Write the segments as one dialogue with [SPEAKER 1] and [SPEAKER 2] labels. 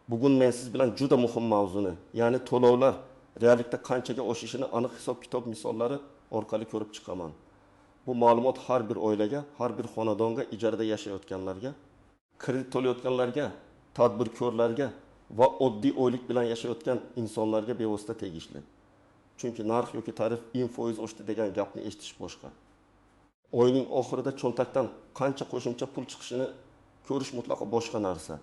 [SPEAKER 1] Bugun men siz bilan juda muhim mavzuni, ya'ni to'lovlar reallikda qanchaga oshishini aniq hisob-kitob misollari orqali ko'rib chiqaman. Bu ma'lumot har bir oilaga, har bir xonadonga, ijarada yashayotganlarga, kredit to'layotganlarga, tadbirkorlarga va oddiy oylik bilan yashayotgan insonlarga bevosita tegishli. Chunki narx yoki tarif infoiz oshdi degan gapni eshitish boshqa. Oyning oxirida cho'ntakdan qancha qo'shimcha pul chiqishini ko'rish mutlaqo boshqa narsa.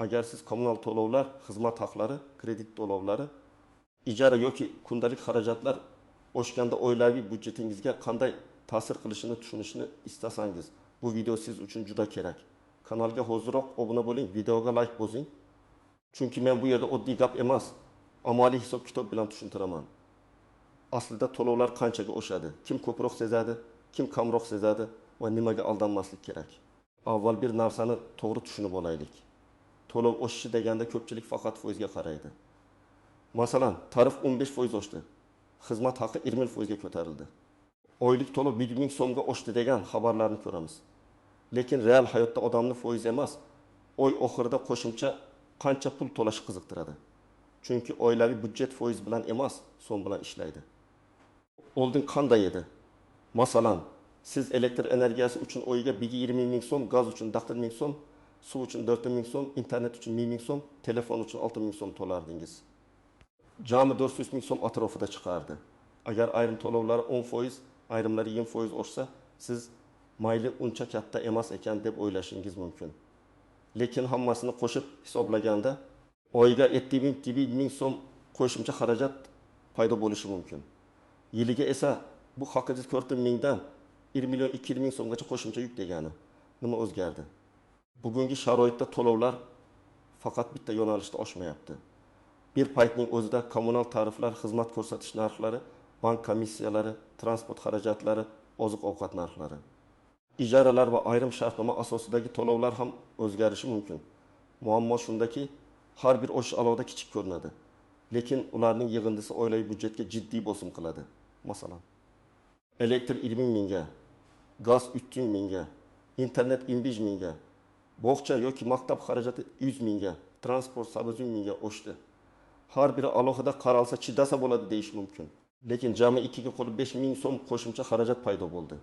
[SPEAKER 1] Agar siz kommunal to'lovlar, xizmat haqlari, kredit to'lovlari, ijara yoki kundalik xarajatlar oshganda oilaviy byudjetingizga qanday ta'sir qilishini tushunishni istasangiz, bu video siz uchun juda kerak. Kanalga hoziroq obuna bo'ling, videoga like bosing. Chunki men bu yerda oddiy gap emas, amaliy hisob-kitob bilan tushuntiraman. Aslida to'lovlar qanchaga oshadi, kim ko'proq sezadi, kim kamroq sezadi va nimaga aldanmaslik kerak. Avval bir narsani to'g'ri tushunib olaylik. To'lov oshishi deganda ko'pchilik faqat foizga qaraydi. Masalan, tarif 15% oshdi. Xizmat haqi 20% ga ko'tarildi. Oylik to'lov 1000 so'mga oshdi degan xabarlarni ko'ramiz. Lekin real hayotda odamni foiz emas, oy oxirida qo'shimcha qancha pul to'lashi qiziqtiradi. Chunki oilaviy byudjet foiz bilan emas, so'm bilan ishlaydi. Oldin qanday edi? Masalan, siz elektr energiyasi uchun oyiga 20 ming so'm, gaz uchun 40 ming so'm, suv uchun 4 ming so'm, internet uchun 1000 ming so'm, telefon uchun 6 ming so'm to'lardingiz. Jami 400 ming so'm atrofida chiqardi. Agar ayrim to'lovlari 10%, ayrimlari 20% oshsa, siz mayli uncha katta emas ekan deb o'ylashingiz mumkin. Lekin hammasini qo'shib hisoblaganda oyiga 7000 ming so'm qo'shimcha xarajat paydo bo'lishi mumkin. Yiliga esa bu haqiqiy 40 mingdan 1 million 200 ming so'mgacha qo'shimcha yuk degani. Nima o'zgardi? Bugungi sharoitda to'lovlar faqat bitta yo'nalishda oshmayapti. Bir paytning o'zida kommunal tariflar, xizmat ko'rsatish narxlari, bank komissiyalari, transport xarajatlari, oziq-ovqat narxlari, ijaralar va ayrim shartnoma asosidagi to'lovlar ham o'zgarishi mumkin. Muammo shundaki, har bir oshish alohida kichik ko'rinadi, lekin ularning yig'indisi oilaviy byudjetga jiddiy bosim qiladi. Masalan, elektr 20 mingga, gaz 300 mingga, internet 25 mingga, bog'cha yoki maktab xarajati 100 mingga, transport 700 mingga oshdi. Har biri alohida qaralsa chidasa bo'ladi deyish mumkin. Lekin jami 2 ga qo'lib 5 ming so'm qo'shimcha xarajat paydo bo'ldi.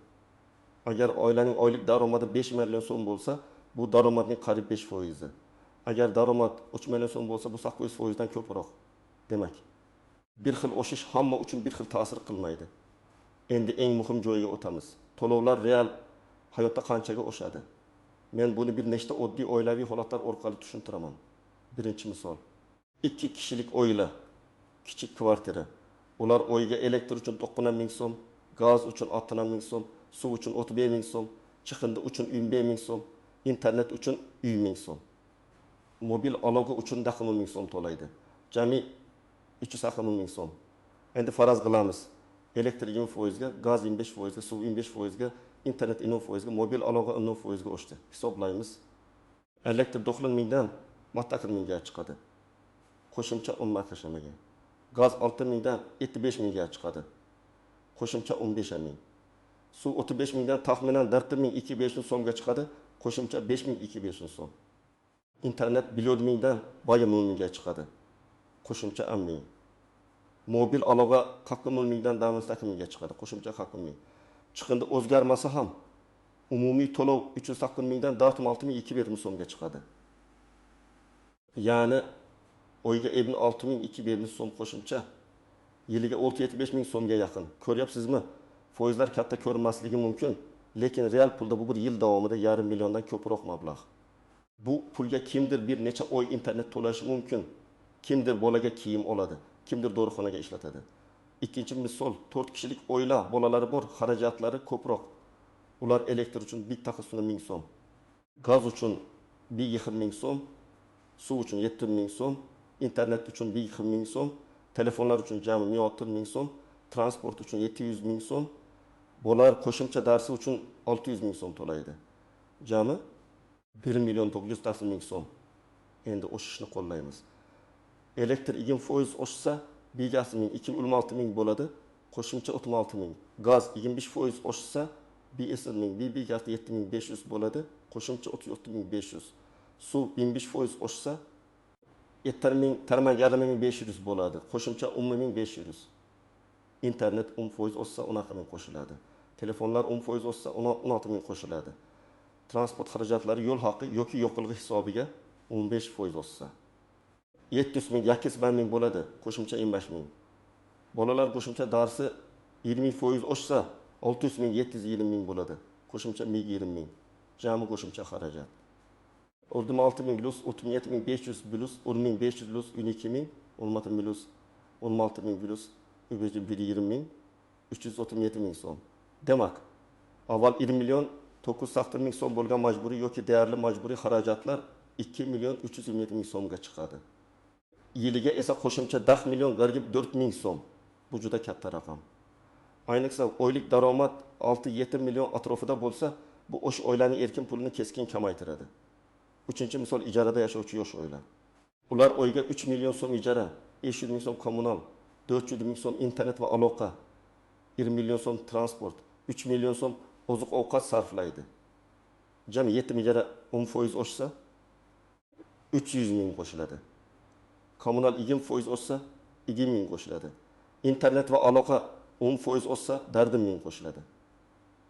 [SPEAKER 1] Agar oilaning oylik daromadi 5 million so'm bo'lsa, bu daromadning qariyb 5%. Agar daromad 3 million so'm bo'lsa, bu 800% dan ko'proq. Demak, bir xil oshish hamma uchun bir xil ta'sir qilmaydi. Endi eng muhim joyga o'tamiz. To'lovlar real hayotda qanchaga oshadi? Men buni bir nechta oddiy oilaviy holatlar orqali tushuntiraman. Birinchi misol. 2 kishilik oila, kichik kvartira. Ular oyiga elektr uchun 9 ming so'm, gaz uchun 6 ming so'm, suv uchun 35 ming so'm, chiqindi uchun 25 ming so'm, internet uchun 100 ming so'm. Mobil aloqa uchun 10 ming so'm to'laydi. Jami 300 ming so'm. Endi faraz qilamiz. Elektr 20% ga, gaz 25% ga, suv 25% ga, internet 20% ga, mobil aloqa 10% ga oshdi. Hisoblaymiz. Elektr 9 mingdan 10 mingga chiqadi. Qo'shimcha 10 marta tashlamagan. Gaz 6 mingdan 75 mingga chiqadi. Qo'shimcha 15 ming. Suv 35 mingdan taxminan 4200 so'mga chiqadi. Qo'shimcha 5200 so'm. İnternet 1 mingdan 20 mingga chiqadi. Qo'shimcha 10 ming. Mobil aloqa 40 mingdan 90 mingga chiqadi. Qo'shimcha 40 ming. Chiqindi o'zgarmasa ham umumiy to'lov 340 mingdan 46200 so'mga chiqadi. Ya'ni oyiga 6200 so'm qo'shimcha, yiliga 675 ming so'mga yaqin. Ko'ryapsizmi? Foizlar katta ko'rinmasligi mumkin, lekin real pulda bu bir yil davomida 500 milliondan ko'proq mablag'. Bu pulga kimdir bir necha oy internet to'lashi mumkin. Kimdir bolaga kiyim oladi, kimdir dorixonaga ishlatadi. Ikkinchi misol, 4 kishilik oila, bolalari bor, xarajatlari ko'proq. Ular elektr uchun bitta qismi 1000 so'm, gaz uchun 1 ming so'm, suv uchun 7 ming so'm, internet uchun 1 ming so'm, telefonlar uchun jami 160 ming so'm, transport uchun 700 ming so'm, bolalar qo'shimcha darsi uchun 600 ming so'm to'laydi. Jami 1 million 990 ming so'm. Endi oshishni qo'llaymiz. Elektr 20% oshsa, bigasi 216 ming bo'ladi, qo'shimcha 36 ming. Gaz 25% oshsa, bigasi 7500 bo'ladi, qo'shimcha 36500. Suv 25% oshsa, $70,500 bo'ladi. Qo'shimcha 10,500. İnternet 10% o'ssa 16,000 qo'shiladi. Telefonlar 10% o'ssa 16,000 qo'shiladi. Transport xarajatlari yo'l haqi yoki yo'qilg'i hisobiga 15% o'ssa 700,000 800,000 bo'ladi. Qo'shimcha 25,000. Bolalar qo'shimcha darsi 20% oshsa 600,000 720,000 bo'ladi. Qo'shimcha 120,000. Jami qo'shimcha xarajat. 16,000 plus 37,500 plus 10,500 plus 12,000, 16,000 plus 16,000 plus 120,000, 337,000 so'm. Demak, avval 20 million 960 ming so'm bo'lgan majburiy yoki deyarli majburiy xarajatlar 2 million 327 ming so'mga chiqadi. Yiliga esa qo'shimcha 10 million 4 ming so'm. Bu juda katta raqam. Ayniqsa oylik daromad 6-7 million atrofida bo'lsa, bu o'sha oilaning erkin pulini keskin kamaytiradi. Uchinchi misol ijarada yashovchi yosh oila. Ular oyga 3 million so'm ijara, 500 ming so'm kommunal, 400 ming so'm internet va aloqa, 20 million so'm transport, 3 million so'm oziq-ovqat sarflaydi. Jami yetim ijara 10% oshsa 300 ming qo'shiladi. Kommunal 20% oshsa 20 ming qo'shiladi. İnternet va aloqa 10% oshsa 40 ming qo'shiladi.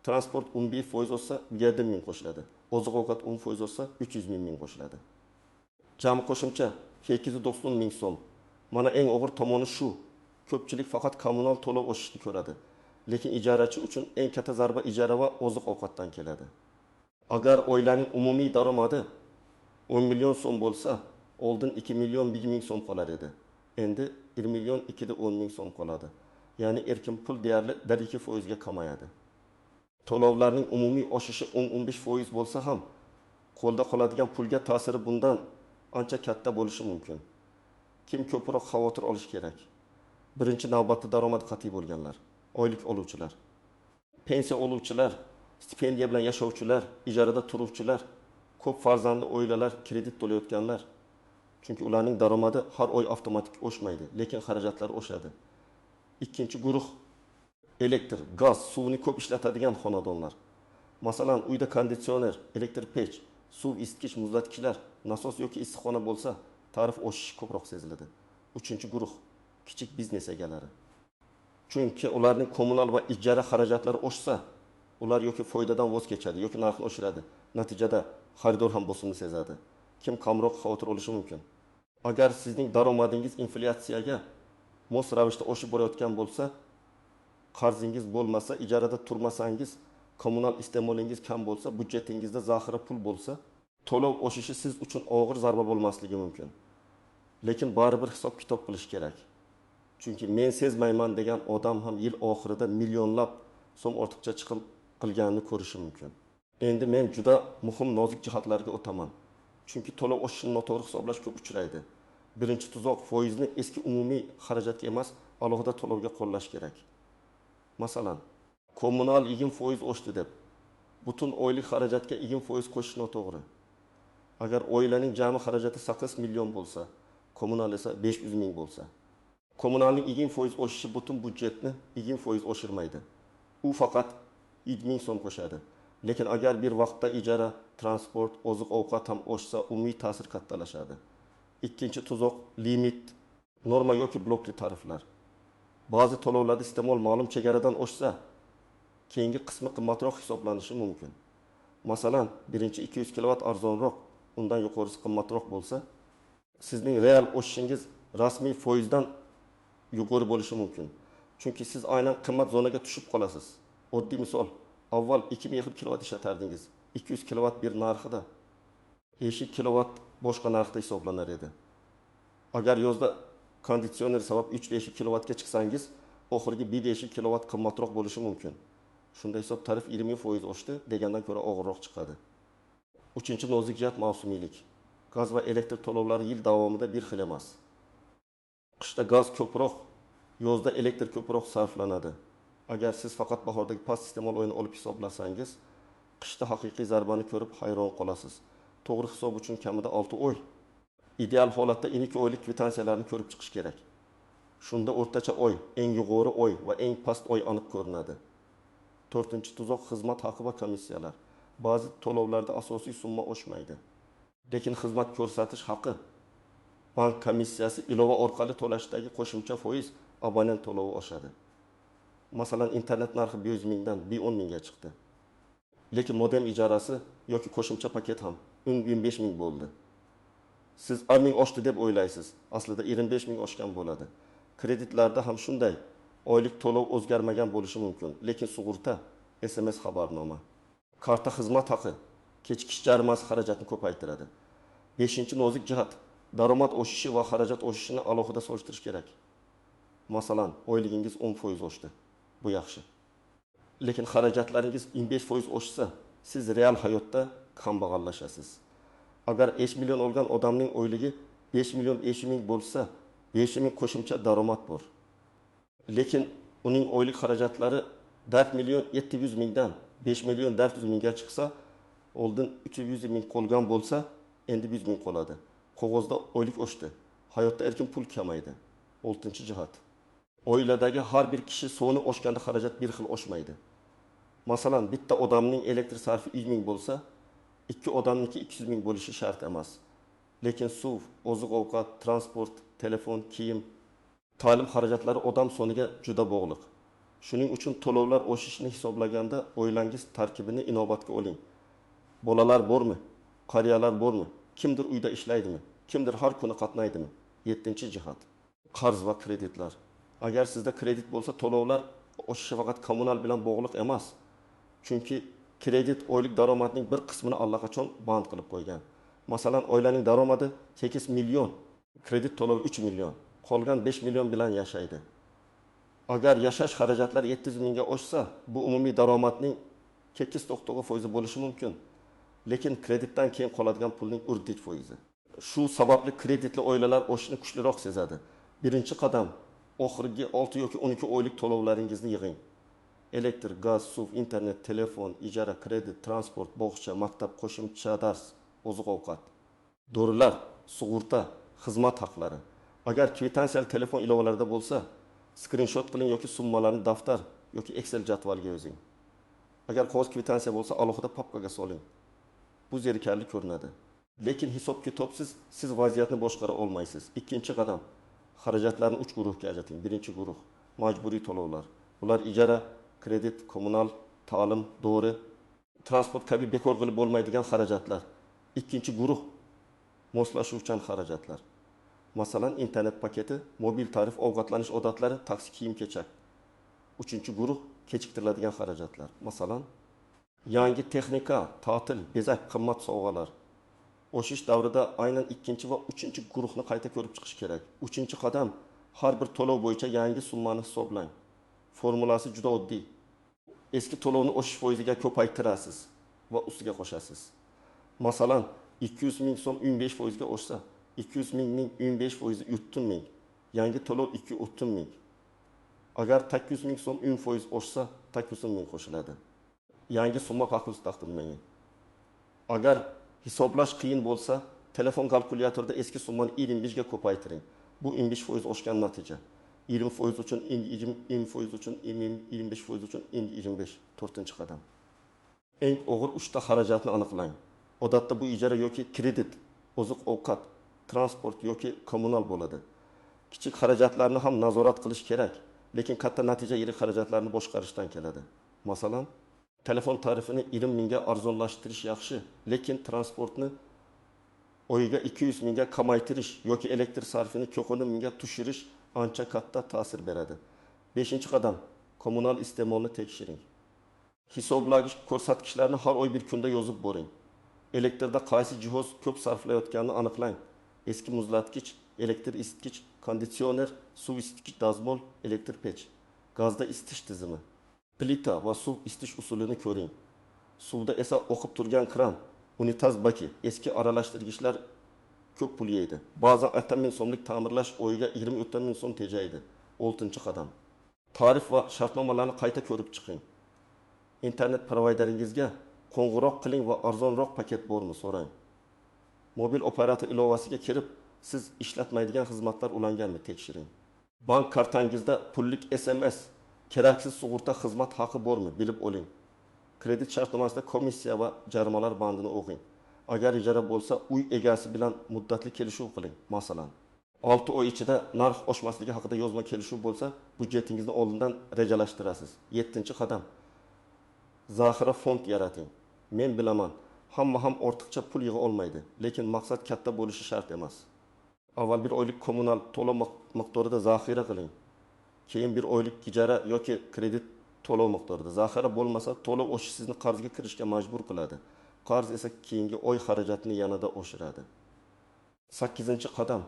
[SPEAKER 1] Transport 11% oshsa 7 ming qo'shiladi. Oziq-ovqat 10% oshsa 300 ming qo'shiladi. Jami qo'shimcha 890 ming so'm. Mana eng og'ir tomoni shu. Ko'pchilik faqat kommunal to'lov oshishni ko'radi. Lekin ijarachi uchun eng katta zarba ijara va oziq-ovqatdan keladi. Agar oilaning umumiy daromadi 10 million so'm bo'lsa, oldin 2 million 1 ming so'm qolar edi. Endi 1 million 210 ming so'm qoladi. Ya'ni erkin pul deyarli 1-2% ga kamayadi. To'lovlarning umumiy oshishi 10-15% bo'lsa ham, qo'lda qoladigan pulga ta'siri bundan ancha katta bo'lishi mumkin. Kim ko'proq xavotir olish kerak? Birinchi navbatda daromad qat'iy bo'lganlar, oylik oluvchilar, pensiya oluvchilar, stipendiya bilan yashovchilar, ijarada turuvchilar, ko'p farzandli oilalar, kredit to'layotganlar. Chunki ularning daromadi har oy avtomatik oshmaydi, lekin xarajatlari oshadi. Ikkinchi guruh elektr, gaz, suvni ko'p ishlatadigan xonadonlar. Masalan, uyda konditsioner, elektr pech, suv isitgich, muzlatgichlar, nasos yoki issiqxona bo'lsa, tarif oshishi ko'proq seziladi. Uchinchi guruh kichik biznes egalari. Chunki ularning kommunal va ijara xarajatlari oshsa, ular yoki foydadan voz kechadi yoki narxni oshiradi. Natijada xaridor ham bosimni sezadi. Kim kamroq xavotir olishi mumkin? Agar sizning daromadingiz inflyatsiyaga mos ravishda oshib borayotgan bo'lsa, qarzingiz bo'lmasa, ijarada turmasangiz, kommunal iste'molingiz kam bo'lsa, budjetingizda zaxira pul bo'lsa, to'lov oshishi siz uchun og'ir zarba bo'lmasligi mumkin. Lekin baribir hisob-kitob qilish kerak. Chunki men sezmayman degan odam ham yil oxirida millionlab so'm ortiqcha chiqim qilganini ko'rishi mumkin. Endi men juda muhim nozik jihatlarga o'taman. Chunki to'lov oshishini noto'g'ri hisoblash ko'p uchraydi. Birinchi tuzoq foizni eski umumiy xarajatga emas, alohida to'lovga qo'llash kerak. Masalan, kommunal 20% oshdi deb butun oylik xarajatga 20% qo'shish noto'g'ri. Agar oilaning jami xarajati 8 million bo'lsa, kommunal esa 500 ming bo'lsa, kommunalning 20% oshishi butun budjetni 20% oshirmaydi. U faqat 7 ming so'm qo'shadi. Lekin agar bir vaqtda ijara, transport, oziq-ovqat ham oshsa, umumiy ta'sir kattalashadi. Ikkinchi tuzoq limit, norma yoki blokli tariflar. Ba'zi to'lovlarda iste'mol ma'lum chegaradan oshsa, keyingi qismi qimmatroq hisoblanishi mumkin. Masalan, birinchi 200 kilovat arzonroq, undan yuqorisi qimmatroq bo'lsa, sizning real oshishingiz rasmiy foizdan yuqori bo'lishi mumkin. Chunki siz aynan qimmat zonaga tushib qolasiz. Oddiy misol, avval 2000 kilovat ishlatardingiz. 200 kilovat bir narxida, 5 kilovat boshqa narxda hisoblanar edi. Agar yozda konditsioner sabab 3-5 kilovatga chiqsangiz, oxirgi 1-5 kilovat qimmatroq bo'lishi mumkin. Shunda hisob tarif 20% oshdi degandan ko'ra og'irroq chiqadi. Uchinchi nozik jihat mavsumiylik. Gaz va elektr to'lovlari yil davomida bir xil emas. Qishda gaz ko'proq, yozda elektr ko'proq sarflanadi. Agar siz faqat bahordagi past iste'mol oyini olib hisoblasangiz, qishda haqiqiy zarbani ko'rib hayron qolasiz. To'g'ri hisob uchun kamida 6 oy. Ideal holatda 12 oylik kvitansiyalarni ko'rib chiqish kerak. Shunda o'rtacha oy, eng yuqori oy va eng past oy aniq ko'rinadi. To'rtinchi tuzoq xizmat haqi va komissiyalar. Ba'zi to'lovlarda asosiy summa oshmaydi. Lekin xizmat ko'rsatish haqi Bank komissiyasi ilova orqali to'lashdagi qo'shimcha foiz abonent to'lovi oshadi. Masalan, internet narxi 100 mingdan 10 mingga chiqdi. Lekin modem ijarasi yoki qo'shimcha paket ham 25 ming bo'ldi. Siz 10 ming oshdi deb o'ylaysiz. Aslida 25 ming oshgan bo'ladi. Kreditlarda ham shunday. Oylik to'lov o'zgarmagan bo'lishi mumkin, lekin sug'urta, SMS xabarnoma, karta xizmat haqi, kechikish jarimasi xarajatni ko'paytiradi. 5-nozik jihat, daromad o'sishi va xarajat o'sishini alohida solishtirish kerak. Masalan, oyligingiz 10% oshdi. Bu yaxshi. Lekin xarajatlaringiz 25% oshsa, siz real hayotda kambag'allashasiz. Agar 5 million olgan odamning oyligi 5 million 5 ming bo'lsa, 5 ming qo'shimcha daromad bor. Lekin uning oylik xarajatlari 4 million 700 mingdan 5 million 400 mingga chiqsa, oldin 300 ming qolgan bo'lsa, endi 100 ming qoladi. Qog'ozda oylik oshdi. Hayotda erkin pul kamaydi. 6-jihat. Oiladagi har bir kishi soni oshganda xarajat bir xil oshmaydi. Masalan, bitta odamning elektr sarfi 100 ming bo'lsa, ikki odamniki 200 ming bo'lishi shart emas. Lekin suv, oziq-ovqat, transport, telefon, kiyim, ta'lim xarajatlari odam soniga juda bog'liq. Shuning uchun to'lovlar oshishini hisoblaganda oilangiz tarkibini inobatga oling. Bolalar bormi? Qariyalar bormi? Kimdir uyda ishlaydimi? Kimdir har kuni qatnaydimi? 7-jihat. Qarz va kreditlar. Agar sizda kredit bo'lsa, to'lovlar oshishi faqat kommunal bilan bog'liq emas. Chunki kredit oylik daromadning bir qismini allaqachon band qilib qo'ygan. Masalan, oilaning daromadi 8 million, kredit to'lovi 3 million, qolgan 5 million bilan yashaydi. Agar yashash xarajatlari 700 mingga oshsa, bu umumiy daromadning 8.9% bo'lishi mumkin. Lekin kreditdan keyin qoladigan pulning urdik foizi. Shu sababli kreditli oilalar oshishni kuchliroq sezadi. Birinchi qadam, oxirgi 6 yoki 12 oylik to'lovlaringizni yig'ing. Elektr, gaz, suv, internet, telefon, ijara, kredit, transport, bog'cha, maktab, qo'shimcha dars, oziq-ovqat, dorilar, sug'urta, xizmat haqlari. Agar kvitansiyalı telefon ilovalarida bo'lsa, screenshot qiling yoki summalarni daftar yoki Excel jadvalga yozing. Agar qog'oz kvitansiya bo'lsa, alohida papkaga soling. Bu zerikarli ko'rinadi. Lekin hisob-kitobsiz siz vaziyatni boshqara olmaysiz. Ikkinchi qadam, xarajatlarni 3 guruhga ajrating. Birinchi guruh majburiy to'lovlar. Ular ijara, kredit, kommunal, ta'lim, dori, transport kabi bekor qilib bo'lmaydigan xarajatlar. Ikkinchi guruh moslashuvchan xarajatlar. Masalan, internet paketi, mobil tarif, ovqatlanish odatlari, taksi, kiyim-kechak. Uchinchi guruh kechiktiriladigan xarajatlar. Masalan, yangi texnika, ta'til, bezak, qimmat sovg'alar. O'shish davrida aynan ikkinchi va uchinchi guruhni qayta ko'rib chiqish kerak. Uchinchi qadam, har bir to'lov bo'yicha yangi summani hisoblang. Formulasi juda oddiy. Eski to'lovni o'shish foiziga ko'paytirasiz va ustiga qo'shasiz. Masalan, 200 ming so'm 15% ga oshsa, 200 mingning 15% 30 ming. Yangi to'lov 230 ming. Agar 800 ming so'm 10% oshsa, 800 ming qo'shiladi. Yangi summa paxus taqdirlangan. Agar hisoblash qiyin bo'lsa, telefon kalkulyatorida eski summani 25 ga ko'paytiring. Bu 25% oshgan natija. 20% uchun 20% uchun 25% uchun 25. 4-qadam. Eng og'ir 3 ta xarajatni aniqlang. Odatda bu ijara yoki kredit, oziq-ovqat, transport yoki kommunal bo'ladi. Kichik xarajatlarni ham nazorat qilish kerak, lekin katta natija yirik xarajatlarni boshqarishdan keladi. Masalan, telefon tarifini 20 mingga arzonlashtirish yaxshi, lekin transportni oyiga 200 mingga kamaytirish yoki elektr sarfini 90 mingga tushirish ancha katta ta'sir beradi. 5-qadam, kommunal iste'molni tekshiring. Hisoblagich ko'rsatkichlarni har oy bir kunda yozib boring. Elektrda qaysi jihoz ko'p sarflayotganini aniqlang. Eski muzlatgich, elektr isitgich, konditsioner, suv isitgich, dazmol, elektr pech. Gazda isitish tizimi, plita va suv isitish usulini ko'ring. Suvda esa oqib turgan kran, unitaz baki, eski aralashtirgichlar ko'p pul yeydi. Ba'zan 10 ming so'mlik ta'mirlash oyiga 20 ming so'm tejaydi. 6-qadam. Tarif va shartnomalarni qayta ko'rib chiqing. Internet provayderingizga qo'ng'iroq qiling va arzonroq paket bormi so'rang. Mobil operator ilovasiga kirib, siz ishlatmaydigan xizmatlar ulanganmi tekshiring. Bank kartangizda pullik SMS, keraksiz sug'urta xizmat haqi bormi bilib oling. Kredit shartnomasida komissiya va jarimalar bandini o'qing. Agar ijara bo'lsa, uy egasi bilan muddatli kelishuv qiling. Masalan, 6 oy ichida narx oshmasligi haqida yozma kelishuv bo'lsa, byudjetingizni oldindan rejalashtirasiz. 7-qadam. Zaxira fond yarating. Men bilaman, hamma ham ortiqcha pul yig'a olmaydi, lekin maqsad katta bo'lishi shart emas. Avval bir oylik kommunal to'lov miqdorida zaxira qiling. Keyin bir oylik ijara yoki kredit to'lov miqdorida. Zaxira bo'lmasa, to'lov oshish sizni qarzga kirishga majbur qiladi. Qarz esa keyingi oy xarajatini yanada oshiradi. 8-qadam.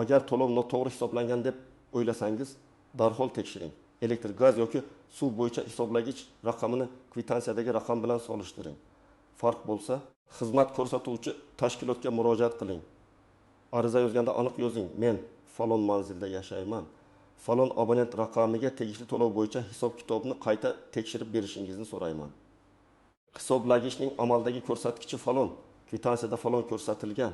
[SPEAKER 1] Agar to'lov noto'g'ri hisoblangan deb o'ylasangiz, darhol tekshiring. Elektr, gaz yoki suv bo'yicha hisoblagich raqamini kvitansiyadagi raqam bilan solishtiring. Farq bo'lsa, xizmat ko'rsatuvchi tashkilotga murojaat qiling. Ariza yozganda aniq yozing. Men falon manzilda yashayman. Falon abonent raqamiga tegishli to'lov bo'yicha hisob-kitobni qayta tekshirib berishingizni so'rayman. Hisoblagichning amaldagi ko'rsatkichi falon, kvitansiyada falon ko'rsatilgan.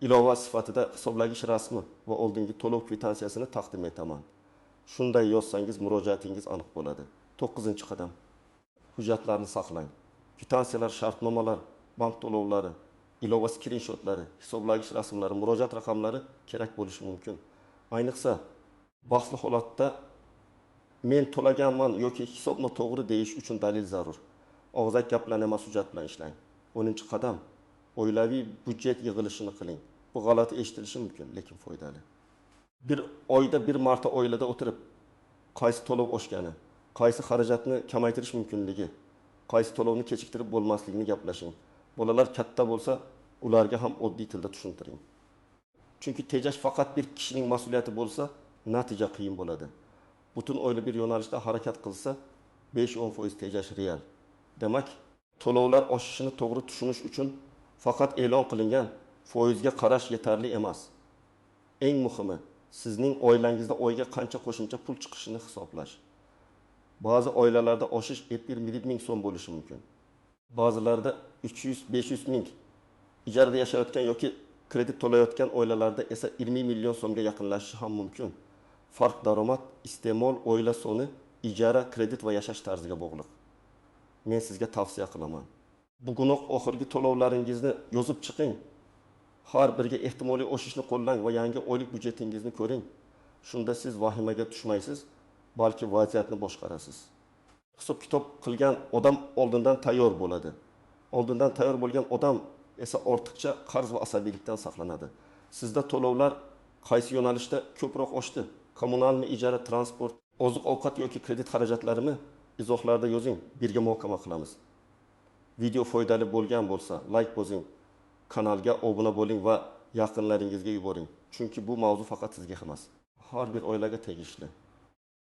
[SPEAKER 1] Ilova sifatida hisoblagich rasmi va oldingi to'lov kvitansiyasini taqdim etaman. Shunday yozsangiz murojaatingiz aniq bo'ladi. 9-qadam. Hujjatlarni saqlang. Kvitansiyalar, shartnomalar, bank to'lovlari, ilova skrinshotlari, hisoblagich rasmlari, murojaat raqamlari kerak bo'lishi mumkin. Ayniqsa, bahsli holatda men to'laganman yoki hisob noto'g'ri deyish uchun dalil zarur. Og'zak gap bilan emas, hujjat bilan ishlang. 10-qadam. Oilaviy budjet yig'ilishini qiling. Bu g'alati eshitilishi mumkin, lekin foydali. Bir oyda bir marta oilada o'tirib, qaysi to'lov oshgani, qaysi xarajatni kamaytirish mumkinligi, qaysi to'lovni kechiktirib bo'lmasligini gaplashing. Bolalar katta bo'lsa, ularga ham oddiy tilda tushuntiring. Chunki tejash faqat bir kishining mas'uliyati bo'lsa, natija qiyin bo'ladi. Butun oila bir yo'nalishda harakat qilsa, 5-10% tejash real. Demak, to'lovlar oshishini to'g'ri tushunish uchun faqat e'lon qilingan foizga qarash yetarli emas. Eng muhimi, sizning oilangizda oyga qancha qo'shimcha pul chiqishini hisoblash. Ba'zi oilalarda oshish 1 ming so'm bo'lishi mumkin. Ba'zilarda 300-500 ming. Ijarada yashayotgan yoki kredit to'layotgan oilalarda esa 20 million so'mga yaqinlashishi ham mumkin. Farq daromad, iste'mol, oila soni, ijara, kredit va yashash tarziga bog'liq. Men sizga tavsiya qilaman. Bugunoq oxirgi to'lovlaringizni yozib chiqing. Har biriga ehtimoliy oshishni qo'llang va yangi oylik byudjetingizni ko'ring. Shunda siz vahimaga tushmaysiz, balki vaziyatni boshqarasiz. Hisob-kitob qilgan odam oldindan tayyor bo'ladi. Oldindan tayyor bo'lgan odam esa ortiqcha qarz va asabiylikdan saqlanadi. Sizda to'lovlar qaysi yo'nalishda ko'proq oshdi? Kommunalmi, ijara, transport, oziq-ovqat yoki kredit xarajatlarimi? Izohlarda yozing, birga muhokama qilamiz. Video foydali bo'lgan bo'lsa, like bosing, kanalga obuna bo'ling va yaqinlaringizga yuboring. Chunki bu mavzu faqat sizga emas, har bir oilaga tegishli.